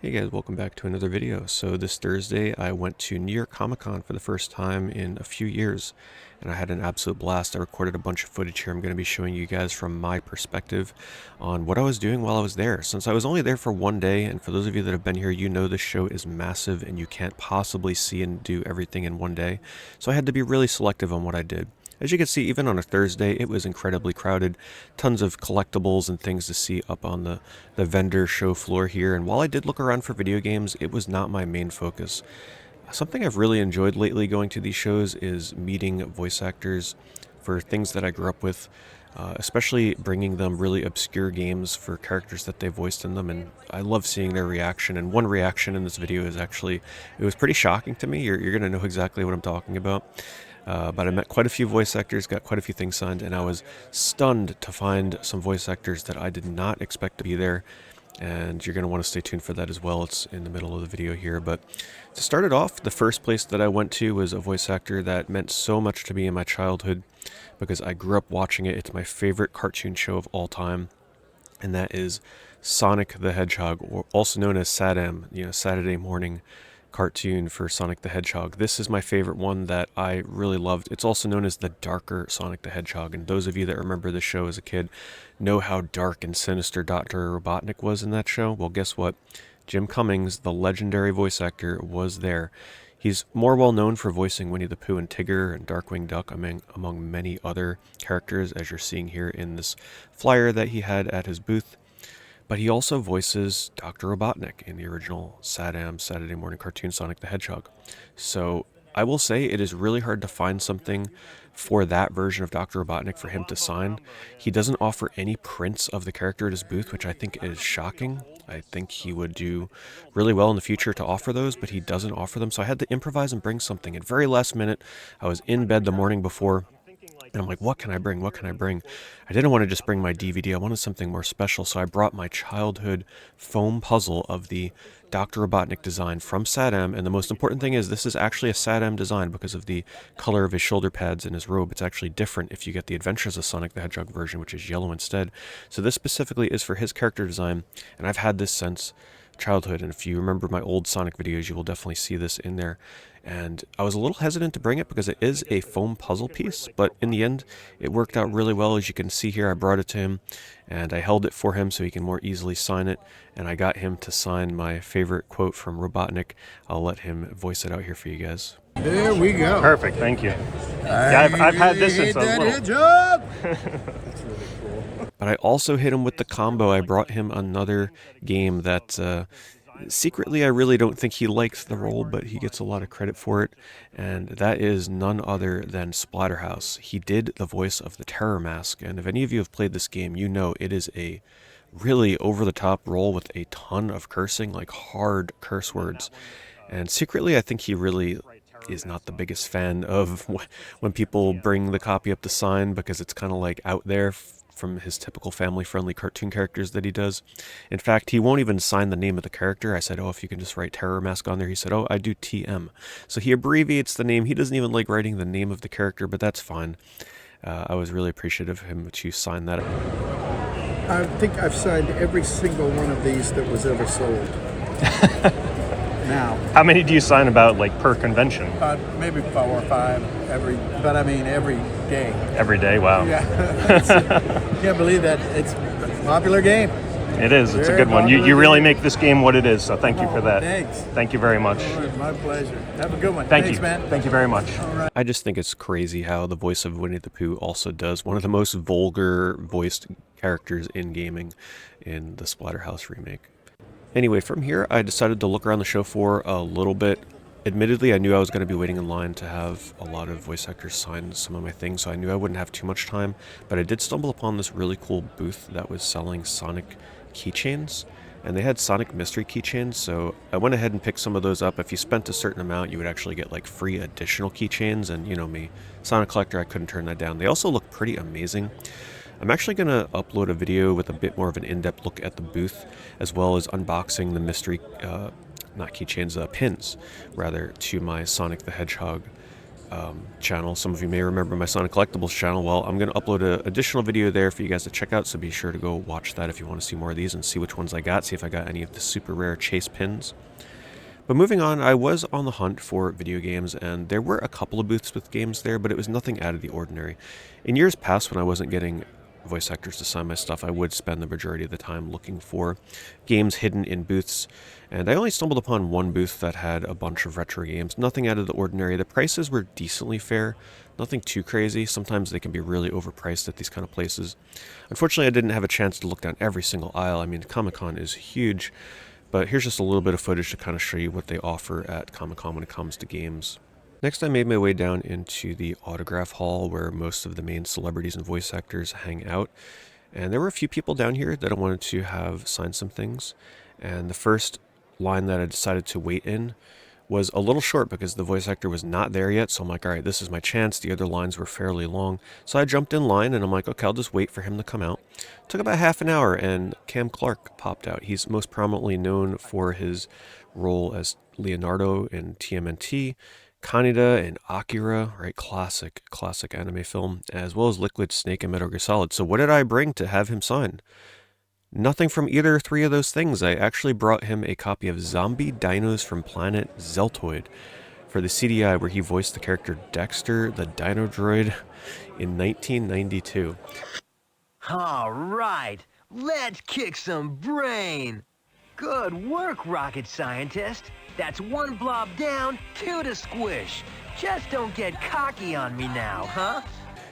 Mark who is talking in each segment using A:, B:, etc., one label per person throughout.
A: Hey guys, welcome back to another video. So this Thursday I went to New York Comic Con for the first time in a few years, and I had an absolute blast. I recorded a bunch of footage here I'm going to be showing you guys from my perspective on what I was doing while I was there. Since I was only there for one day, and for those of you that have been here, you know this show is massive and you can't possibly see and do everything in one day. So I had to be really selective on what I did. As you can see, even on a Thursday, it was incredibly crowded. Tons of collectibles and things to see up on the vendor show floor here. And while I did look around for video games, it was not my main focus. Something I've really enjoyed lately going to these shows is meeting voice actors for things that I grew up with, especially bringing them really obscure games for characters that they voiced in them. And I love seeing their reaction. And one reaction in this video is actually, it was pretty shocking to me. You're going to know exactly what I'm talking about. But I met quite a few voice actors, got quite a few things signed, and I was stunned to find some voice actors that I did not expect to be there. And you're going to want to stay tuned for that as well. It's in the middle of the video here. But to start it off, the first place that I went to was a voice actor that meant so much to me in my childhood because I grew up watching it. It's my favorite cartoon show of all time, and that is Sonic the Hedgehog, or also known as SATM, Saturday morning cartoon for Sonic the Hedgehog. This is my favorite one that I really loved. It's also known as the darker Sonic the Hedgehog, and those of you that remember the show as a kid know how dark and sinister Dr. Robotnik was in that show. Well, guess what? Jim Cummings, the legendary voice actor, was there. He's more well known for voicing Winnie the Pooh and Tigger and Darkwing Duck among many other characters, as you're seeing here in this flyer that he had at his booth. But he also voices Dr. Robotnik in the original SATM Saturday morning cartoon Sonic the Hedgehog. So I will say it is really hard to find something for that version of Dr. Robotnik for him to sign. He doesn't offer any prints of the character at his booth, which I think is shocking. I think he would do really well in the future to offer those, but he doesn't offer them. So I had to improvise and bring something. At very last minute, I was in bed the morning before, and I'm like, what can I bring? What can I bring? I didn't want to just bring my DVD. I wanted something more special. So I brought my childhood foam puzzle of the Dr. Robotnik design from SATM. And the most important thing is this is actually a SATM design because of the color of his shoulder pads and his robe. It's actually different if you get the Adventures of Sonic the Hedgehog version, which is yellow instead. So this specifically is for his character design. And I've had this since childhood, and if you remember my old Sonic videos, you will definitely see this in there. And I was a little hesitant to bring it because it is a foam puzzle piece, but in the end it worked out really well. As you can see here, I brought it to him and I held it for him so he can more easily sign it, and I got him to sign my favorite quote from Robotnik. I'll let him voice it out here for you guys.
B: There we go.
C: Perfect, thank you. Yeah, I've had this since I was little.
A: But I also hit him with the combo. I brought him another game that secretly I really don't think he likes the role, but he gets a lot of credit for it, and that is none other than Splatterhouse. He did the voice of the Terror Mask, and if any of you have played this game, you know it is a really over-the-top role with a ton of cursing, like hard curse words. And secretly I think he really is not the biggest fan of when people bring the copy up to sign, because it's kind of like out there from his typical family-friendly cartoon characters that he does. In fact, he won't even sign the name of the character. I said, oh, if you can just write Terror Mask on there. He said, oh, I do TM. So he abbreviates the name. He doesn't even like writing the name of the character, but that's fine. I was really appreciative of him to sign that.
B: I think I've signed every single one of these that was ever sold. Now,
C: How many do you sign about, like, per convention?
B: maybe 4 or 5 every day.
C: Every day? Wow.
B: Yeah, can't believe that. It's a popular game.
C: It is. It's a
B: Very
C: good one. You
B: popular
C: really
B: game.
C: make this game what it is, so thank you for that.
B: Thanks.
C: Thank you very much.
B: My pleasure. Have a good one.
C: Thank
B: Thanks,
C: you.
B: man.
C: Thank you very much.
B: All right.
A: I just think it's crazy how the voice of Winnie the Pooh also does one of the most vulgar voiced characters in gaming in the Splatterhouse remake. Anyway, from here, I decided to look around the show for a little bit. Admittedly, I knew I was going to be waiting in line to have a lot of voice actors sign some of my things, so I knew I wouldn't have too much time, but I did stumble upon this really cool booth that was selling Sonic keychains, and they had Sonic mystery keychains, so I went ahead and picked some of those up. If you spent a certain amount, you would actually get like free additional keychains, and you know me, Sonic collector, I couldn't turn that down. They also look pretty amazing. I'm actually going to upload a video with a bit more of an in-depth look at the booth, as well as unboxing the mystery, not keychains, pins, rather, to my Sonic the Hedgehog channel. Some of you may remember my Sonic Collectibles channel. Well, I'm going to upload an additional video there for you guys to check out, so be sure to go watch that if you want to see more of these and see which ones I got, see if I got any of the super rare chase pins. But moving on, I was on the hunt for video games, and there were a couple of booths with games there, but it was nothing out of the ordinary. In years past, when I wasn't getting voice actors to sign my stuff, I would spend the majority of the time looking for games hidden in booths, and I only stumbled upon one booth that had a bunch of retro games, nothing out of the ordinary. The prices were decently fair, nothing too crazy. Sometimes they can be really overpriced at these kind of places. Unfortunately, I didn't have a chance to look down every single aisle. I mean, Comic-Con is huge, but here's just a little bit of footage to kind of show you what they offer at Comic-Con when it comes to games. Next, I made my way down into the autograph hall where most of the main celebrities and voice actors hang out. And there were a few people down here that I wanted to have sign some things. And the first line that I decided to wait in was a little short because the voice actor was not there yet. So I'm like, all right, this is my chance. The other lines were fairly long. So I jumped in line and I'm like, okay, I'll just wait for him to come out. It took about half an hour and Cam Clark popped out. He's most prominently known for his role as Leonardo in TMNT, Kaneda and Akira, right? Classic anime film, as well as Liquid Snake and Metal Gear Solid. So what did I bring to have him sign? Nothing from either three of those things. I actually brought him a copy of Zombie Dinos from Planet Zeltoid for the CDI, where he voiced the character Dexter, the Dino Droid, in 1992.
D: All right, let's kick some brain. Good work, rocket scientist. That's one blob down, two to squish. Just don't get cocky on me now, huh?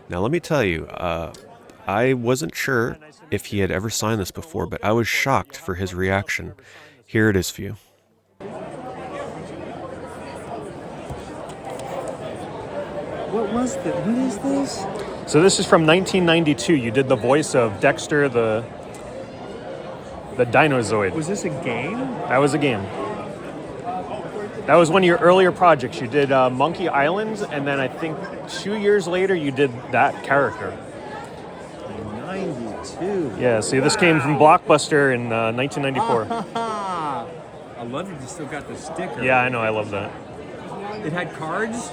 A: Now let me tell you, I wasn't sure if he had ever signed this before, but I was shocked for his reaction. Here it is for you.
B: What is this?
C: So this is from 1992. You did the voice of Dexter, the Dinozoid.
B: Was this a game?
C: That was a game. That was one of your earlier projects. You did Monkey Island, and then I think 2 years later you did that character.
B: 92.
C: Yeah, see, this came from Blockbuster in 1994.
E: I love that you still got the sticker.
C: Yeah, I know, I love that.
E: It had cards?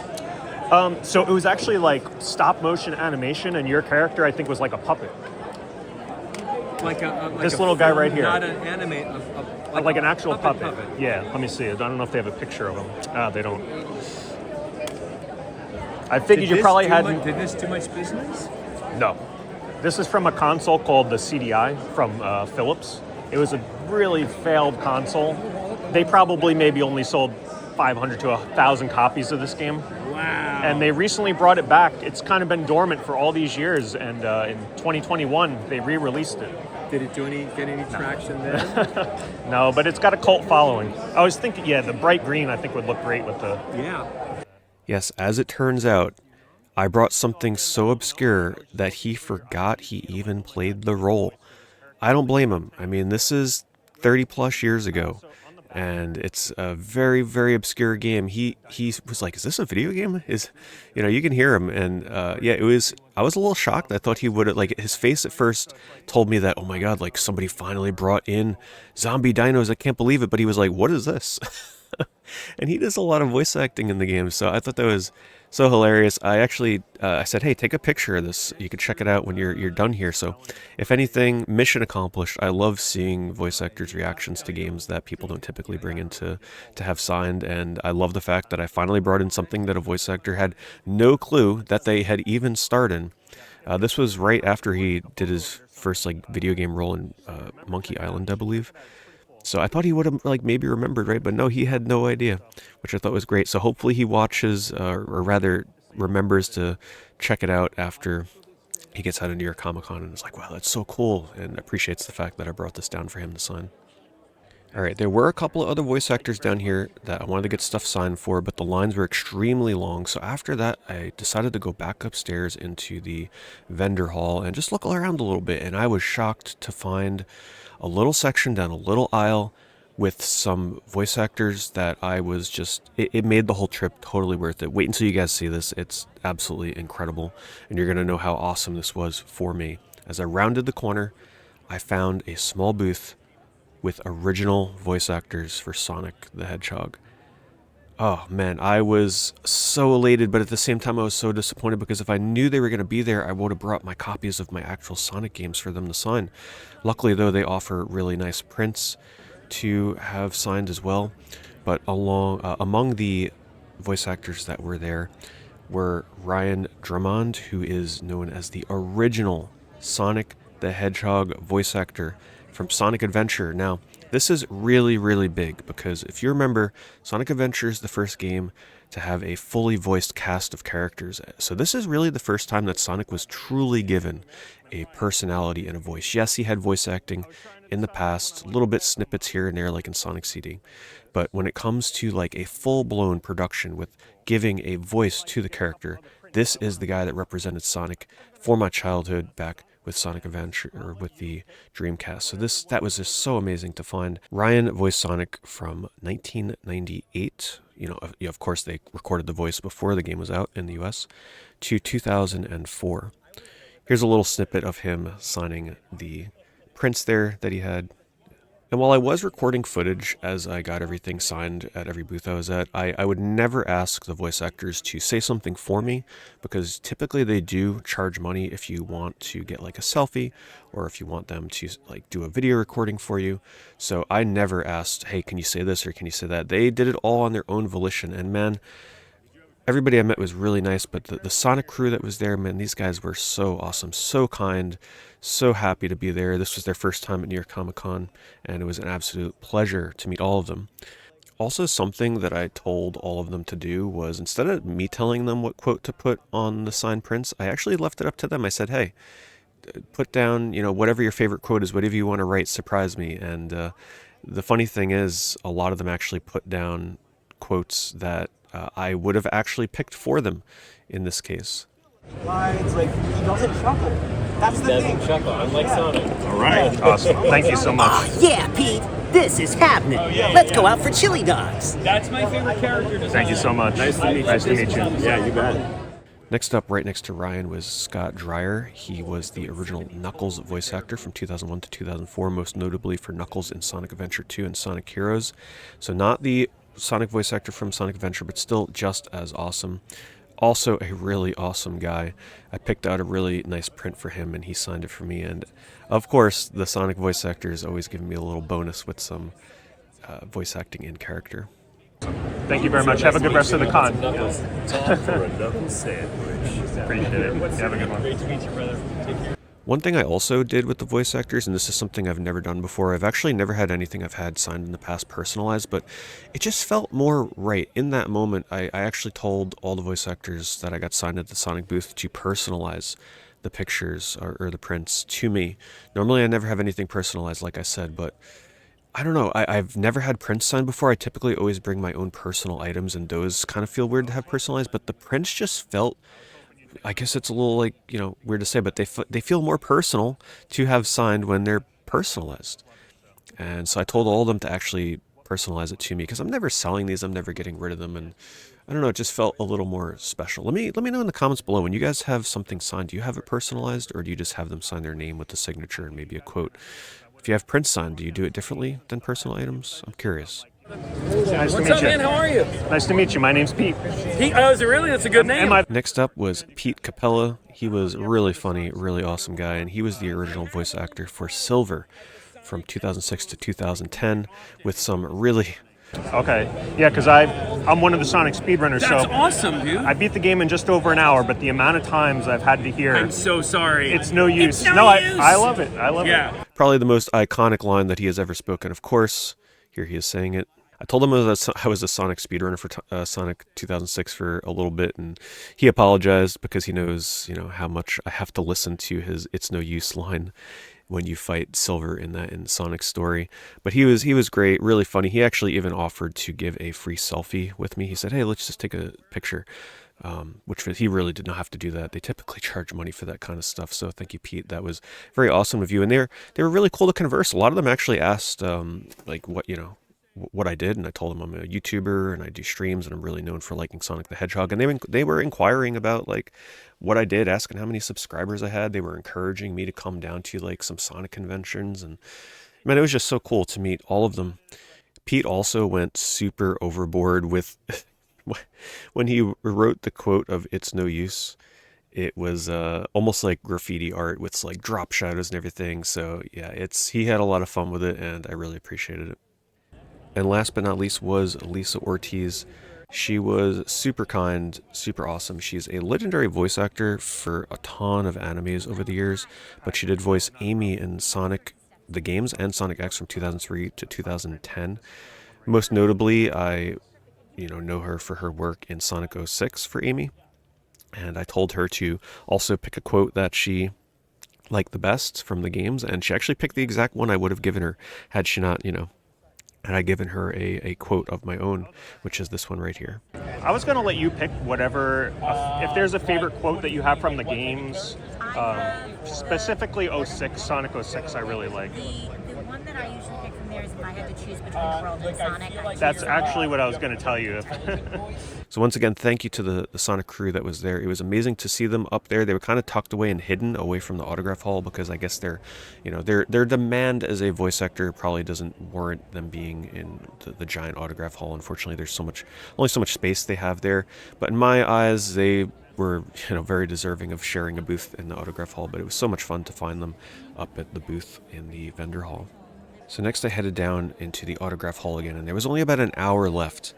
C: So it was actually like stop motion animation, and your character, I think, was like a puppet.
E: Like
C: This
E: a
C: little guy
E: film,
C: right here.
E: Not an anime.
C: Like an actual puppet.
E: puppet.
C: Yeah, let me see it. I don't know if they have a picture of him. They don't. I figured you probably hadn't.
E: Did this do much business?
C: No. This is from a console called the CDI from Philips. It was a really failed console. They probably maybe only sold 500 to 1,000 copies of this game.
E: Wow.
C: And they recently brought it back. It's kind of been dormant for all these years, and in 2021 they re-released it.
E: Did it get any traction then?
C: No, but it's got a cult following. I was thinking, yeah, the bright green I think would look great with the...
E: Yeah.
A: Yes, as it turns out, I brought something so obscure that he forgot he even played the role. I don't blame him. I mean, this is 30 plus years ago, and it's a very, very obscure game. He was like, "Is this a video game?" You can hear him, and yeah, it was. I was a little shocked. I thought he would have, like, his face at first told me that, oh my god, like somebody finally brought in zombie dinos. I can't believe it. But he was like, "What is this?" And he does a lot of voice acting in the game, so I thought that was so hilarious. I actually I said, hey, take a picture of this. You can check it out when you're done here. So if anything, mission accomplished. I love seeing voice actors' reactions to games that people don't typically bring in to have signed, and I love the fact that I finally brought in something that a voice actor had no clue that they had even starred in. This was right after he did his first video game role in Monkey Island, I believe. So I thought he would have maybe remembered, right? But no, he had no idea, which I thought was great. So hopefully he watches, or rather remembers to check it out after he gets out of New York Comic Con and is like, wow, that's so cool, and appreciates the fact that I brought this down for him to sign. All right, there were a couple of other voice actors down here that I wanted to get stuff signed for, but the lines were extremely long. So after that, I decided to go back upstairs into the vendor hall and just look around a little bit. And I was shocked to find a little section down a little aisle with some voice actors that I was just, it made the whole trip totally worth it. Wait until you guys see this. It's absolutely incredible. And you're going to know how awesome this was for me. As I rounded the corner, I found a small booth with original voice actors for Sonic the Hedgehog. Oh man, I was so elated, but at the same time I was so disappointed because if I knew they were going to be there, I would have brought my copies of my actual Sonic games for them to sign. Luckily though, they offer really nice prints to have signed as well. But among the voice actors that were there were Ryan Drummond, who is known as the original Sonic the Hedgehog voice actor from Sonic Adventure. Now, this is really, really big because if you remember, Sonic Adventure is the first game to have a fully voiced cast of characters. So this is really the first time that Sonic was truly given a personality and a voice. Yes, he had voice acting in the past, little bit snippets here and there like in Sonic CD. But when it comes to like a full-blown production with giving a voice to the character, this is the guy that represented Sonic for my childhood back with Sonic Adventure or with the Dreamcast. So that was just so amazing to find. Ryan voiced Sonic from 1998. Of course, they recorded the voice before the game was out in the US to 2004. Here's a little snippet of him signing the prints there that he had. And while I was recording footage as I got everything signed at every booth I was at, I would never ask the voice actors to say something for me because typically they do charge money if you want to get like a selfie or if you want them to like do a video recording for you. So I never asked, hey, can you say this or can you say that? They did it all on their own volition. And man, everybody I met was really nice, but the Sonic crew that was there, man, these guys were so awesome, so kind, so happy to be there. This was their first time at New York Comic Con, and it was an absolute pleasure to meet all of them. Also, something that I told all of them to do was instead of me telling them what quote to put on the signed prints, I actually left it up to them. I said, hey, put down, whatever your favorite quote is, whatever you want to write, surprise me. And the funny thing is, a lot of them actually put down quotes that I would have actually picked for them in this case.
F: It's like he doesn't chuckle. That's the thing.
E: Doesn't chuckle, unlike Sonic.
C: All right, awesome. Thank you so much.
G: Oh, yeah, Pete. This is happening. Let's go out for chili dogs.
E: That's my favorite character design.
C: Thank you so much.
E: Nice to meet you.
C: Nice to meet you.
E: Yeah, you bet.
A: Next up, right next to Ryan, was Scott Dreyer. He was the original Knuckles voice actor from 2001 to 2004, most notably for Knuckles in Sonic Adventure 2 and Sonic Heroes. So not the Sonic voice actor from Sonic Adventure, but still just as awesome. Also a really awesome guy. I picked out a really nice print for him and he signed it for me. And of course, the Sonic voice actor is always giving me a little bonus with some voice acting in character.
C: Thank you very much. Have a good rest of the con.
F: Time for a knuckle sandwich.
C: Appreciate it. Have a good one.
E: Great to meet you, brother. Take care.
A: One thing I also did with the voice actors, and this is something I've never done before, I've actually never had anything I've had signed in the past personalized, but it just felt more right. In that moment, I actually told all the voice actors that I got signed at the Sonic booth to personalize the pictures or the prints to me. Normally I never have anything personalized, like I said, but I don't know. I've never had prints signed before. I typically always bring my own personal items, and those kind of feel weird to have personalized, but the prints just felt, I guess it's a little like, weird to say, but they feel more personal to have signed when they're personalized. And so I told all of them to actually personalize it to me because I'm never selling these. I'm never getting rid of them. And I don't know, it just felt a little more special. Let me know in the comments below, when you guys have something signed, do you have it personalized or do you just have them sign their name with the signature and maybe a quote? If you have prints signed, do you do it differently than personal items? I'm curious.
C: Nice to
E: What's
C: meet
E: up,
C: you.
E: man? How are you?
C: Nice to meet you. My name's Pete.
E: Pete, oh, is it really? That's a good name.
A: Next up was Pete Capella. He was really funny, really awesome guy, and he was the original voice actor for Silver from 2006 to 2010 with some really...
C: Okay. Yeah, because I'm one of the Sonic speedrunners,
E: That's
C: so
E: awesome, dude.
C: I beat the game in just over an hour, but the amount of times I've had to hear
E: I'm so sorry.
C: it's no use.
E: It's no use.
C: I love it. I love
E: Yeah.
C: it.
A: Probably the most iconic line that he has ever spoken. Of course, here he is saying it. I told him I was a Sonic speedrunner for Sonic 2006 for a little bit, and he apologized because he knows, how much I have to listen to his "It's no use" line when you fight Silver in Sonic's story. But he was great, really funny. He actually even offered to give a free selfie with me. He said, "Hey, let's just take a picture." Which he really did not have to do that. They typically charge money for that kind of stuff. So thank you, Pete. That was very awesome of you. And they were really cool to converse. A lot of them actually asked like what I did, and I told them I'm a YouTuber and I do streams and I'm really known for liking Sonic the Hedgehog. And they were inquiring about like what I did, asking how many subscribers I had. They were encouraging me to come down to like some Sonic conventions, and man, it was just so cool to meet all of them. Pete also went super overboard with when he wrote the quote of "It's no use." It was almost like graffiti art with like drop shadows and everything. So yeah, he had a lot of fun with it, and I really appreciated it. And last but not least was Lisa Ortiz. She was super kind, super awesome. She's a legendary voice actor for a ton of animes over the years, but she did voice Amy in Sonic the games and Sonic X from 2003 to 2010. Most notably, I know her for her work in Sonic 06 for Amy, and I told her to also pick a quote that she liked the best from the games, and she actually picked the exact one I would have given her had she not, had I given her a quote of my own, which is this one right here.
C: I was going to let you pick whatever, if there's a favorite quote that you have from the games, specifically 06, Sonic 06, I really like.
H: The one that I usually pick from there is if I had to choose between World and Sonic.
C: That's actually what I was going to tell you.
A: So once again, thank you to the Sonic crew that was there. It was amazing to see them up there. They were kind of tucked away and hidden away from the autograph hall because I guess their demand as a voice actor probably doesn't warrant them being in the giant autograph hall. Unfortunately, there's only so much space they have there. But in my eyes, they were very deserving of sharing a booth in the autograph hall. But it was so much fun to find them up at the booth in the vendor hall. So next I headed down into the autograph hall again, and there was only about an hour left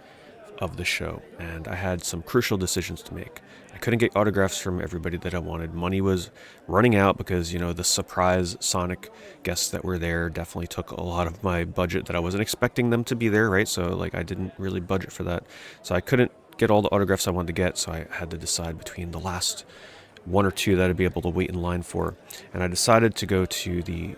A: of the show, and I had some crucial decisions to make. I couldn't get autographs from everybody that I wanted. Money was running out because, the surprise Sonic guests that were there definitely took a lot of my budget that I wasn't expecting them to be there, right? So, I didn't really budget for that. So I couldn't get all the autographs I wanted to get, so I had to decide between the last one or two that I'd be able to wait in line for. And I decided to go to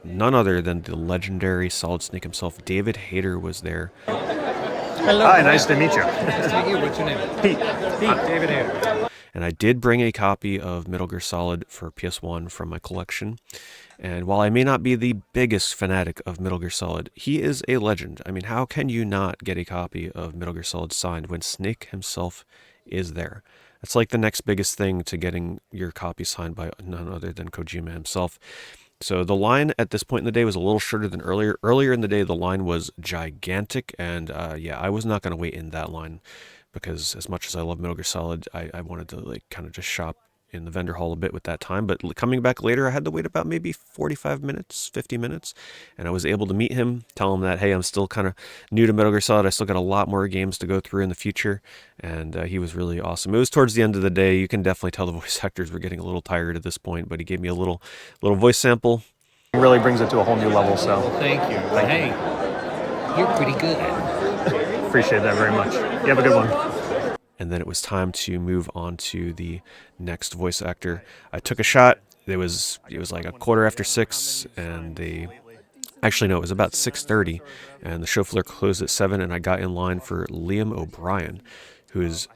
A: none other than the legendary Solid Snake himself. David Hayter was there.
C: Hello. Hi, nice to meet you.
E: Nice to meet you. What's your name?
C: Pete.
E: David Hayter.
A: And I did bring a copy of Metal Gear Solid for PS1 from my collection. And while I may not be the biggest fanatic of Metal Gear Solid, he is a legend. I mean, how can you not get a copy of Metal Gear Solid signed when Snake himself is there? It's like the next biggest thing to getting your copy signed by none other than Kojima himself. So the line at this point in the day was a little shorter than earlier. Earlier in the day, the line was gigantic, and I was not going to wait in that line because as much as I love Metal Gear Solid, I wanted to kind of just shop in the vendor hall a bit with that time. But coming back later, I had to wait about maybe 45 minutes, 50 minutes, and I was able to meet him, tell him that, hey, I'm still kind of new to Metal Gear Solid. I still got a lot more games to go through in the future, and he was really awesome. It was towards the end of the day. You can definitely tell the voice actors were getting a little tired at this point, but he gave me a little voice sample.
C: It really brings it to a whole new level, so.
E: Well, thank you. Hey, you're pretty good.
C: Appreciate that very much. You have a good one.
A: And then it was time to move on to the next voice actor. I took a shot. It was like 6:15, and it was about 6:30, and the show floor closed at 7, and I got in line for Liam O'Brien, who is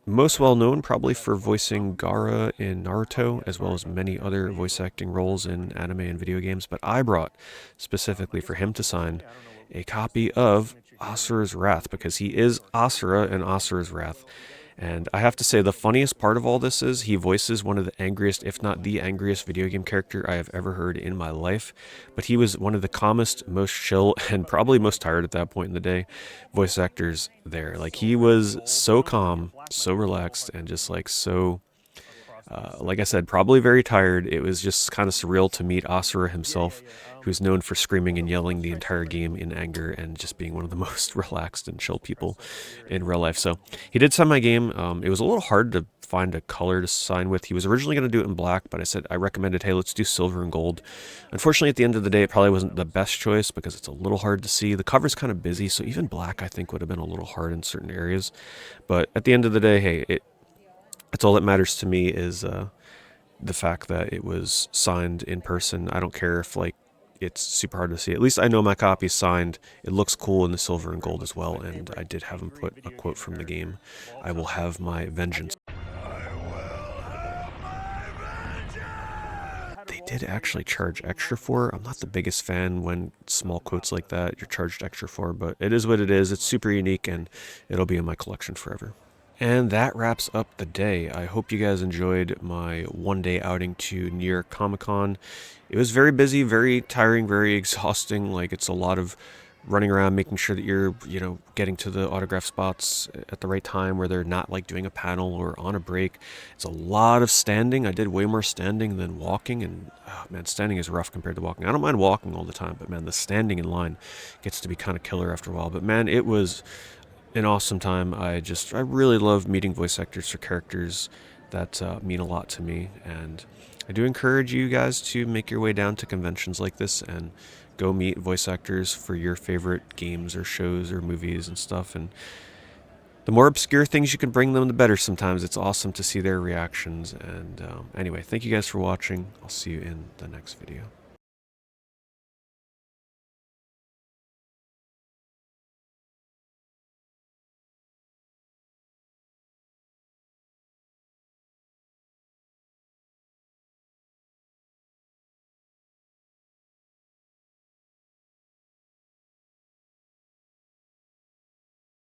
A: most well known probably for voicing Gaara in Naruto, as well as many other voice acting roles in anime and video games. But I brought specifically for him to sign a copy of Asura's Wrath, because he is Asura in Asura's Wrath. And I have to say, the funniest part of all this is he voices one of the angriest, if not the angriest video game character I have ever heard in my life. But he was one of the calmest, most chill, and probably most tired at that point in the day voice actors there. He was so calm, so relaxed, and just so, like I said, probably very tired. It was just kind of surreal to meet Asura himself, who's known for screaming and yelling the entire game in anger and just being one of the most relaxed and chill people in real life. So he did sign my game. It was a little hard to find a color to sign with. He was originally going to do it in black, but I recommended, hey, let's do silver and gold. Unfortunately, at the end of the day, it probably wasn't the best choice because it's a little hard to see. The cover's kind of busy, so even black, I think, would have been a little hard in certain areas. But at the end of the day, hey, that's all that matters to me is the fact that it was signed in person. I don't care if it's super hard to see. At least I know my copy's signed. It looks cool in the silver and gold as well, and I did have him put a quote from the game. I will have my vengeance. They did actually charge extra for. I'm not the biggest fan when small quotes like that you're charged extra for, but it is what it is. It's super unique, and it'll be in my collection forever. And that wraps up the day. I hope you guys enjoyed my one-day outing to New York Comic Con. It was very busy, very tiring, very exhausting. It's a lot of running around making sure that you're, getting to the autograph spots at the right time where they're not like doing a panel or on a break. It's a lot of standing. I did way more standing than walking, and man, standing is rough compared to walking. I don't mind walking all the time, but man, the standing in line gets to be kind of killer after a while. But man, it was an awesome time. I really love meeting voice actors for characters that mean a lot to me, and I do encourage you guys to make your way down to conventions like this and go meet voice actors for your favorite games or shows or movies and stuff. And the more obscure things you can bring them, the better. Sometimes it's awesome to see their reactions. And anyway, thank you guys for watching. I'll see you in the next video.